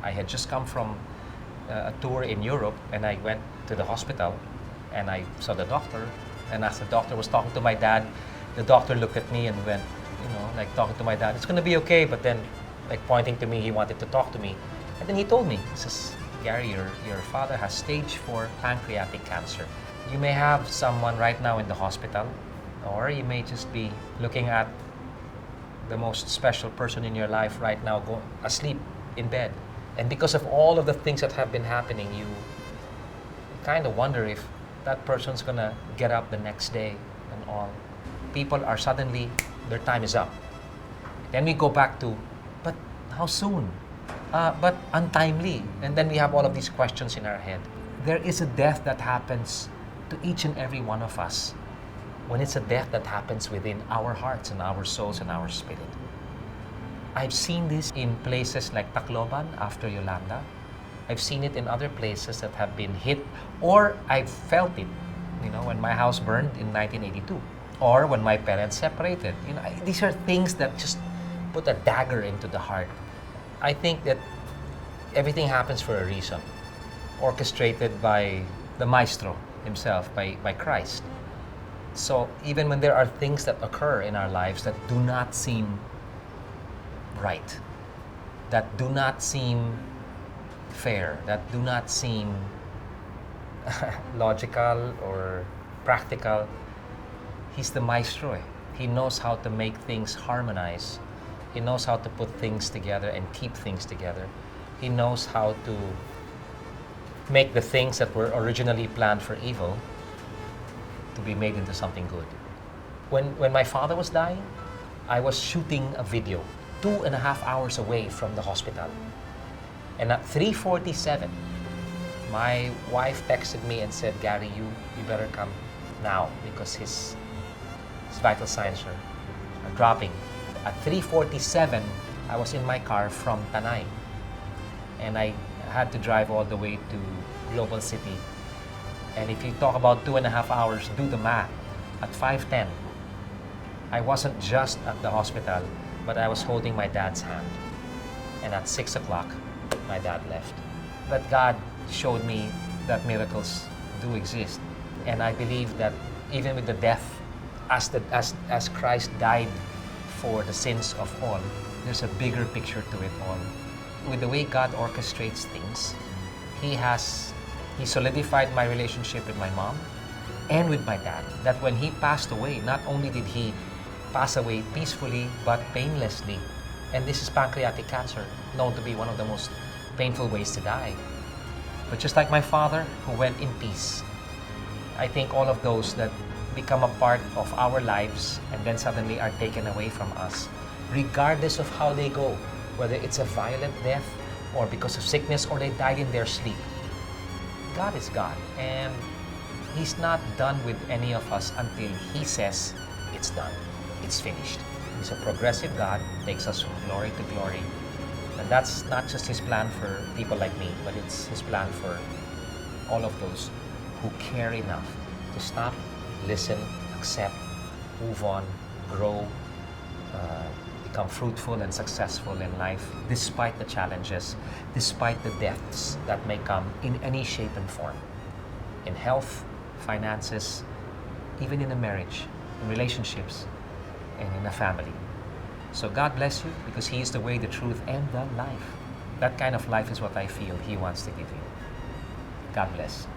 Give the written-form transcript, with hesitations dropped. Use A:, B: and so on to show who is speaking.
A: I had just come from a tour in Europe, and I went to the hospital, and I saw the doctor, and as the doctor was talking to my dad, the doctor looked at me and went, like talking to my dad, it's gonna be okay, but then like pointing to me, he wanted to talk to me. And then he told me, he says, Gary, your father has stage 4 pancreatic cancer. You may have someone right now in the hospital, or you may just be looking at the most special person in your life right now asleep in bed. And because of all of the things that have been happening, you kind of wonder if that person's gonna get up the next day and all. People are suddenly, their time is up. Then we go back to, but how soon? But untimely. And then we have all of these questions in our head. There is a death that happens to each and every one of us when it's a death that happens within our hearts and our souls and our spirit. I've seen this in places like Tacloban after Yolanda. I've seen it in other places that have been hit, or I've felt it, when my house burned in 1982, or when my parents separated. These are things that just put a dagger into the heart. I think that everything happens for a reason, orchestrated by the maestro himself, by Christ. So even when there are things that occur in our lives that do not seem right, that do not seem fair, that do not seem logical or practical, he's the maestro. He knows how to make things harmonize. He knows how to put things together and keep things together. He knows how to make the things that were originally planned for evil to be made into something good. When my father was dying, I was shooting a video 2.5 hours away from the hospital. And at 3:47, my wife texted me and said, Gary, you better come now because his vital signs are dropping. At 3:47, I was in my car from Tanay. And I had to drive all the way to Global City. And if you talk about 2.5 hours, do the math. At 5:10, I wasn't just at the hospital, but I was holding my dad's hand. And at 6 o'clock, my dad left. But God showed me that miracles do exist. And I believe that even with the death, as Christ died for the sins of all, there's a bigger picture to it all. With the way God orchestrates things, He solidified my relationship with my mom and with my dad. That when he passed away, not only did he pass away peacefully, but painlessly. And this is pancreatic cancer, known to be one of the most painful ways to die. But just like my father, who went in peace, I think all of those that become a part of our lives and then suddenly are taken away from us, regardless of how they go, whether it's a violent death or because of sickness or they died in their sleep, God is God, and He's not done with any of us until He says, it's done, it's finished. He's a progressive God, takes us from glory to glory. And that's not just His plan for people like me, but it's His plan for all of those who care enough to stop, listen, accept, move on, grow, become fruitful and successful in life, despite the challenges, despite the deaths that may come in any shape and form. In health, finances, even in a marriage, in relationships, and in a family. So God bless you, because He is the way, the truth, and the life. That kind of life is what I feel He wants to give you. God bless.